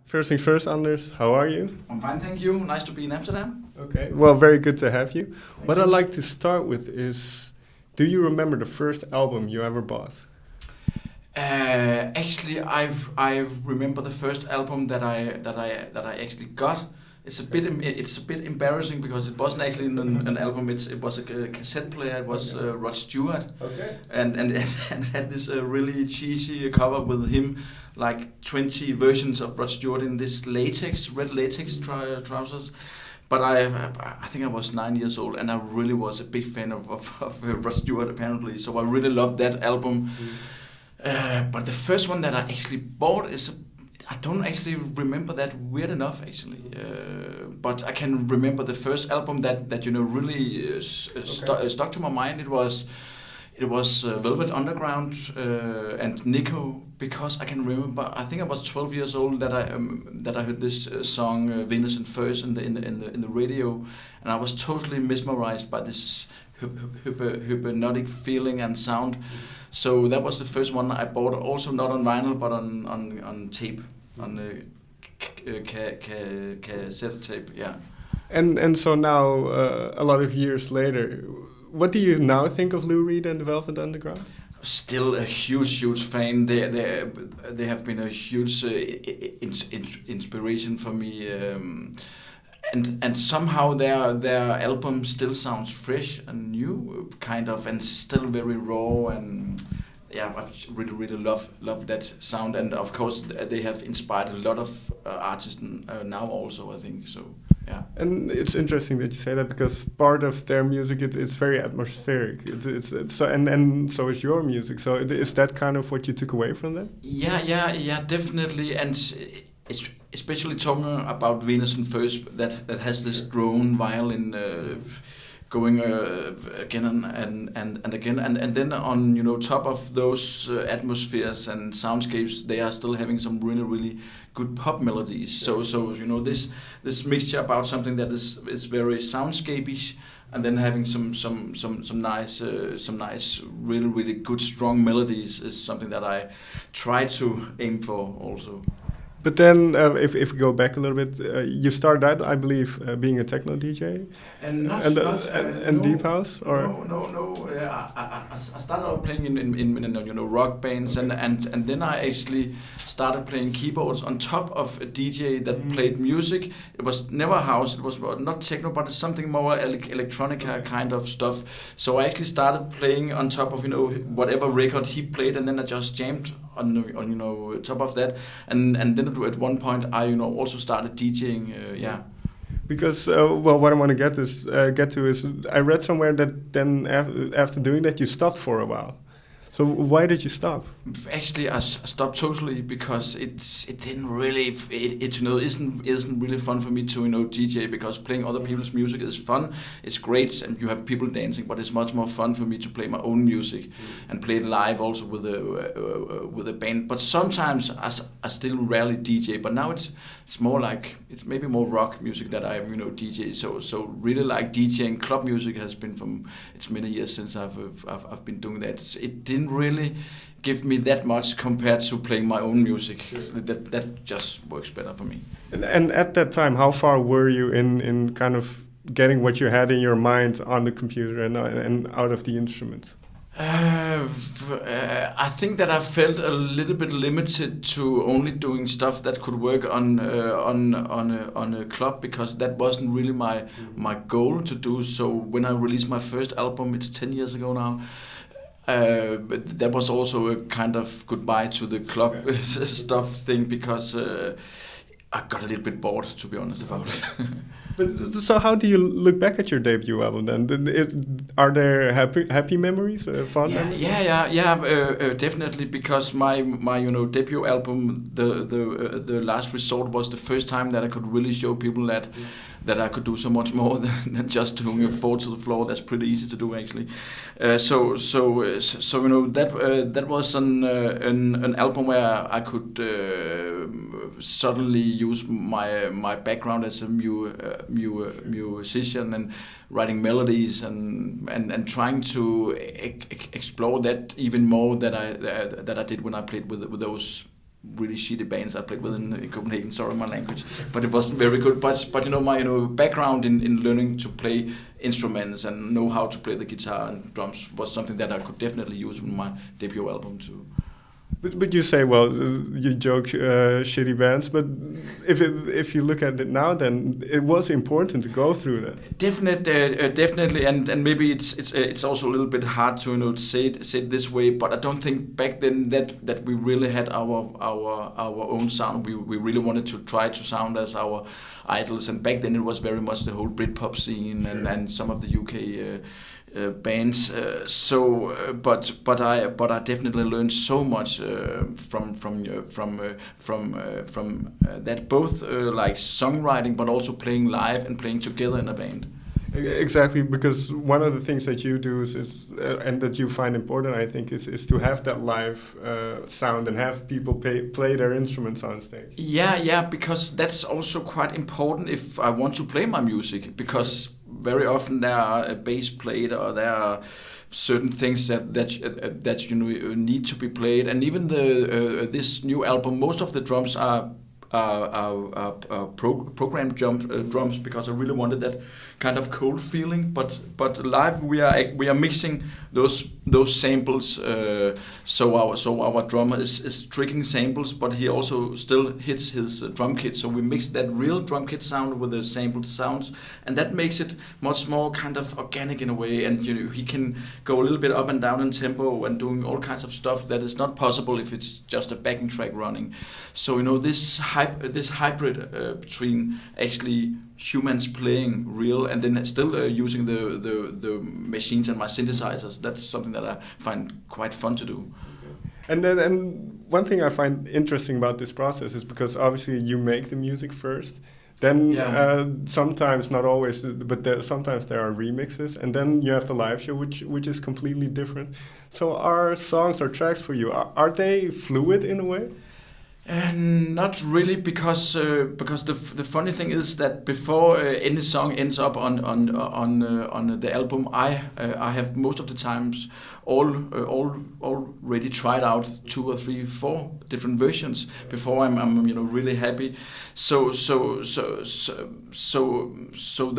First things first, Anders, how are you? I'm fine, thank you. Nice to be in Amsterdam. Okay, well, very good to have you. What I'd like to start with is, do you remember the first album you ever bought? Actually, I remember the first album that I actually got. It's a bit embarrassing because it wasn't actually an album. It was a cassette player. It was Rod Stewart. Okay. And it had this really cheesy cover with him, like 20 versions of Rod Stewart in this red latex trousers. But I think I was 9 years old, and I really was a big fan of Rod Stewart apparently. So I really loved that album. But the first one that I actually bought I don't actually remember that, weird enough actually. But I can remember the first album that really stuck to my mind. It was Velvet Underground and Nico, because I can remember. I think I was 12 years old that I heard this song Venus and Furs in the radio, and I was totally mesmerized by this hypnotic feeling and sound. So that was the first one I bought. Also not on vinyl, but on tape, on cassette tape. Yeah. And so now, a lot of years later, what do you now think of Lou Reed and the Velvet Underground? Still a huge fan. They have been a huge inspiration for me. And somehow their album still sounds fresh and new, kind of, and still very raw. And yeah, I really love that sound. And of course, they have inspired a lot of artists now also, I think. So yeah. And it's interesting that you say that, because part of their music it's very atmospheric. It's so and so is your music. So is that kind of what you took away from them? Yeah, definitely. And it's especially talking about Venus and Furs, that has this drone violin going again and again, and then on top of those atmospheres and soundscapes, they are still having some really good pop melodies. So this mixture about something that is very soundscapish, and then having some nice really good strong melodies is something that I try to aim for also. But then, if we go back a little bit, you started out, I believe, being a techno DJ, and deep house, or no. I started out playing in rock bands, and then I actually started playing keyboards on top of a DJ that played music. It was never house. It was not techno, but it's something more electronica kind of stuff. So I actually started playing on top of whatever record he played, and then I just jammed on top of that, and then at one point I also started DJing. Yeah. Because what I want to get to is I read somewhere that then after doing that you stopped for a while. So why did you stop? Actually, I stopped totally because it didn't really isn't really fun for me to DJ, because playing other people's music is fun. It's great, and you have people dancing, but it's much more fun for me to play my own music and play it live also with a band. But sometimes I still rarely DJ. But now it's more like, it's maybe more rock music that I DJ. So really like DJing. Club music has been it's many years since I've been doing that. It didn't really give me that much compared to playing my own music. That just works better for me. And at that time, how far were you in kind of getting what you had in your mind on the computer and out of the instruments? I think that I felt a little bit limited to only doing stuff that could work on a club, because that wasn't really my goal to do. So when I released my first album, it's 10 years ago now, but that was also a kind of goodbye to the club stuff thing, because I got a little bit bored, to be honest about it. But so how do you look back at your debut album then? Are there happy memories, fond memories? Yeah, definitely, because my debut album, the Last Resort, was the first time that I could really show people that I could do so much more than just doing a fall to the floor. That's pretty easy to do, actually. So that was an album where I could suddenly use my background as a musician and writing melodies and trying to explore that even more that I did when I played with those really shitty bands I played with in Copenhagen. Sorry, my language, but it wasn't very good. But you know, my background in learning to play instruments and know how to play the guitar and drums was something that I could definitely use in my debut album too. But you say, well, you joke shitty bands, but if you look at it now, then it was important to go through that. Definitely, and maybe it's also a little bit hard to say it this way, but I don't think back then that we really had our own sound. We really wanted to try to sound as our idols, and back then it was very much the whole Britpop scene and some of the UK. Bands, but I definitely learned so much from that, both like songwriting, but also playing live and playing together in a band. Exactly, because one of the things that you do is and that you find important, I think, is to have that live sound and have people play their instruments on stage. Yeah, because that's also quite important if I want to play my music, because very often there are a bass played or there are certain things that need to be played, and even this new album, most of the drums are programmed drums, because I really wanted that kind of cold feeling. But live we are mixing those samples. So our drummer is tricking samples, but he also still hits his drum kit. So we mix that real drum kit sound with the sampled sounds, and that makes it much more kind of organic in a way. And he can go a little bit up and down in tempo and doing all kinds of stuff that is not possible if it's just a backing track running. So this hybrid between actually humans playing real and then still using the machines and my synthesizers, that's something that I find quite fun to do. And one thing I find interesting about this process is because obviously you make the music first, then sometimes, not always, but sometimes there are remixes, and then you have the live show, which is completely different. So are songs or tracks for you, are they fluid in a way? Not really, because the funny thing is that before any song ends up on the album, I have most of the times already tried out 2 or 3, 4 different versions before I'm really happy. So the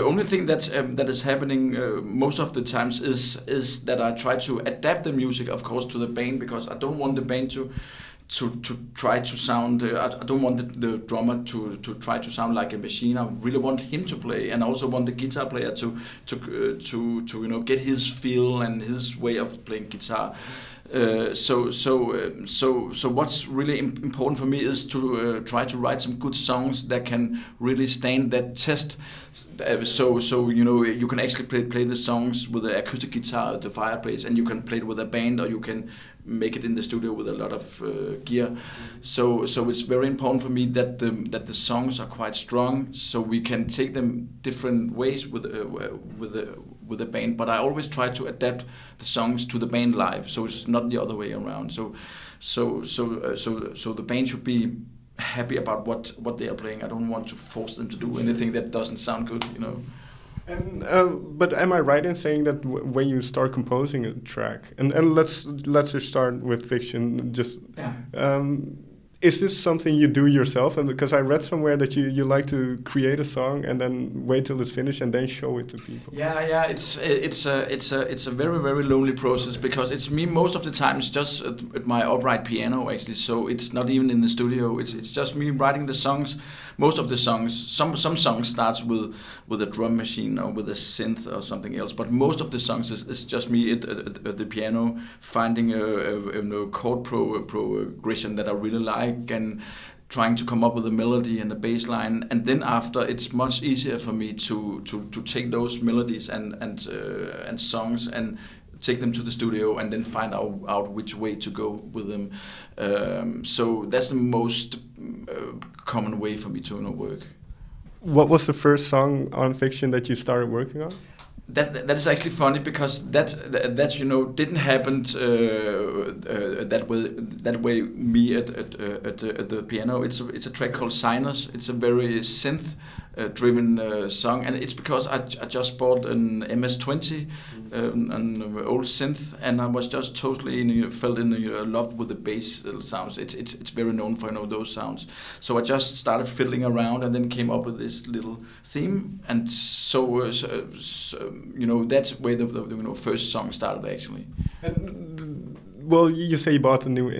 only thing that is happening most of the times is that I try to adapt the music, of course, to the band, because I don't want the band to try to sound. I don't want the drummer to try to sound like a machine. I really want him to play, and I also want the guitar player to get his feel and his way of playing guitar. So what's really important for me is to try to write some good songs that can really stand that test. So you can actually play the songs with the acoustic guitar at the fireplace, and you can play it with a band, or you can make it in the studio with a lot of gear. So it's very important for me that the songs are quite strong, so we can take them different ways with the band. But I always try to adapt the songs to the band live, so it's not the other way around. So the band should be happy about what they are playing. I don't want to force them to do anything that doesn't sound good, And but am I right in saying that when you start composing a track, and let's just start with Fixion, is this something you do yourself? And because I read somewhere that you like to create a song and then wait till it's finished and then show it to people. Yeah. It's a very, very lonely process, because it's me most of the time. It's just at my upright piano actually. So it's not even in the studio. It's just me writing the songs. Most of the songs, some songs starts with a drum machine or with a synth or something else. But most of the songs is just me at the piano, finding a chord progression that I really like, and trying to come up with a melody and a bass line. And then after, it's much easier for me to take those melodies and songs and take them to the studio and then find out which way to go with them. So that's the most common way for me to work. What was the first song on Fixion that you started working on? That is actually funny, because that didn't happen that way. Me at the piano. It's a track called Sinus. It's a very synth driven song, and it's because I just bought an MS-20 an old synth, and I was just totally fell in love with the bass sounds. It's very known for those sounds. So I just started fiddling around, and then came up with this little theme, and so that's where the first song started actually. And, well, you say you bought a new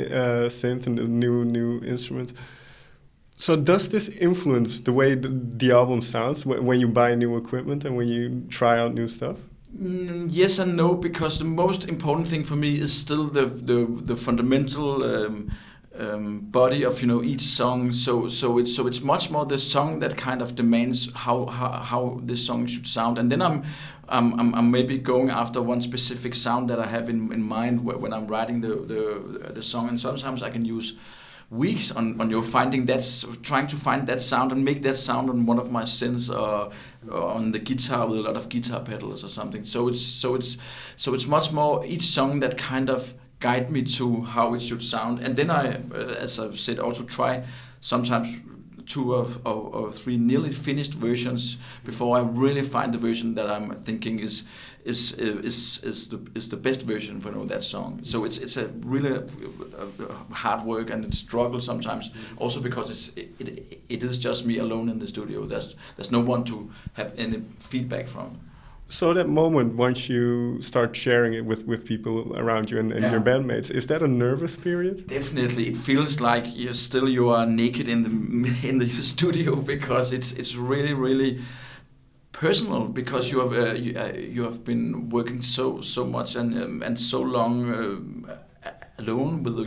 synth and a new instrument. So does this influence the way the album sounds when you buy new equipment and when you try out new stuff? Yes and no, because the most important thing for me is still the fundamental body of each song. So it's much more the song that kind of demands how this song should sound, and then I'm maybe going after one specific sound that I have in mind when I'm writing the song, and sometimes I can use weeks on trying to find that sound and make that sound on one of my synths or on the guitar with a lot of guitar pedals or something. So it's much more each song that kind of guide me to how it should sound, and then I, as I've said, also try sometimes 2 or 3 nearly finished versions before I really find the version that I'm thinking is the best version for that song. So it's a really hard work and a struggle sometimes, also because it is just me alone in the studio. There's no one to have any feedback from. So that moment, once you start sharing it with people around you and your bandmates, is that a nervous period? Definitely, it feels like you are naked in the studio, because it's really, really personal, because you have been working so much and so long alone with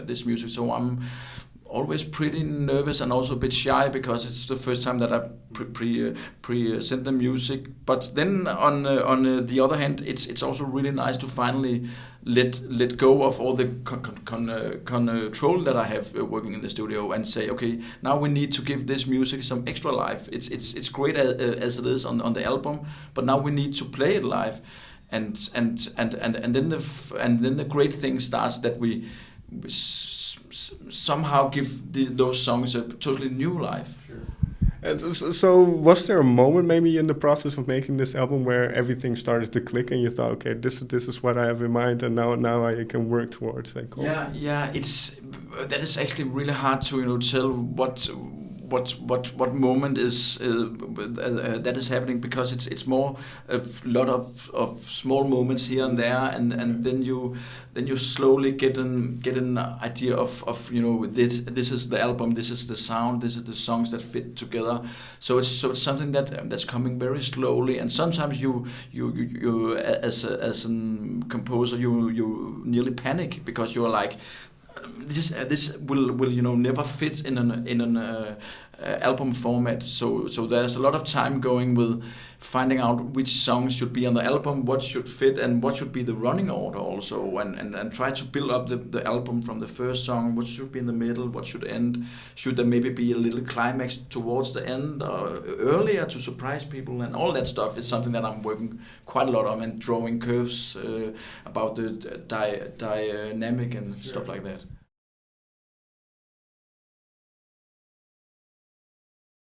this music. So I'm always pretty nervous and also a bit shy, because it's the first time that I present the music. But then on the other hand, it's also really nice to finally let go of all the control that I have working in the studio, and say, okay, now we need to give this music some extra life. It's great as it is on the album, but now we need to play it live, and then the great thing starts, that we somehow give those songs a totally new life. Sure. And so was there a moment maybe in the process of making this album where everything started to click and you thought, okay, this is what I have in mind, and now I can work towards that goal? Yeah, that is actually really hard to tell what moment is that is happening, because it's more a lot of small moments here and there, and then you slowly get an idea of this is the album, this is the sound, this is the songs that fit together. So it's something that's coming very slowly, and sometimes you as a composer you nearly panic, because you're like, this will never fit in an album format. So there's a lot of time going with finding out which songs should be on the album, what should fit, and what should be the running order also, and try to build up the album from the first song, what should be in the middle, what should end, should there maybe be a little climax towards the end or earlier to surprise people, and all that stuff is something that I'm working quite a lot on, and drawing curves about the dynamic and stuff like that.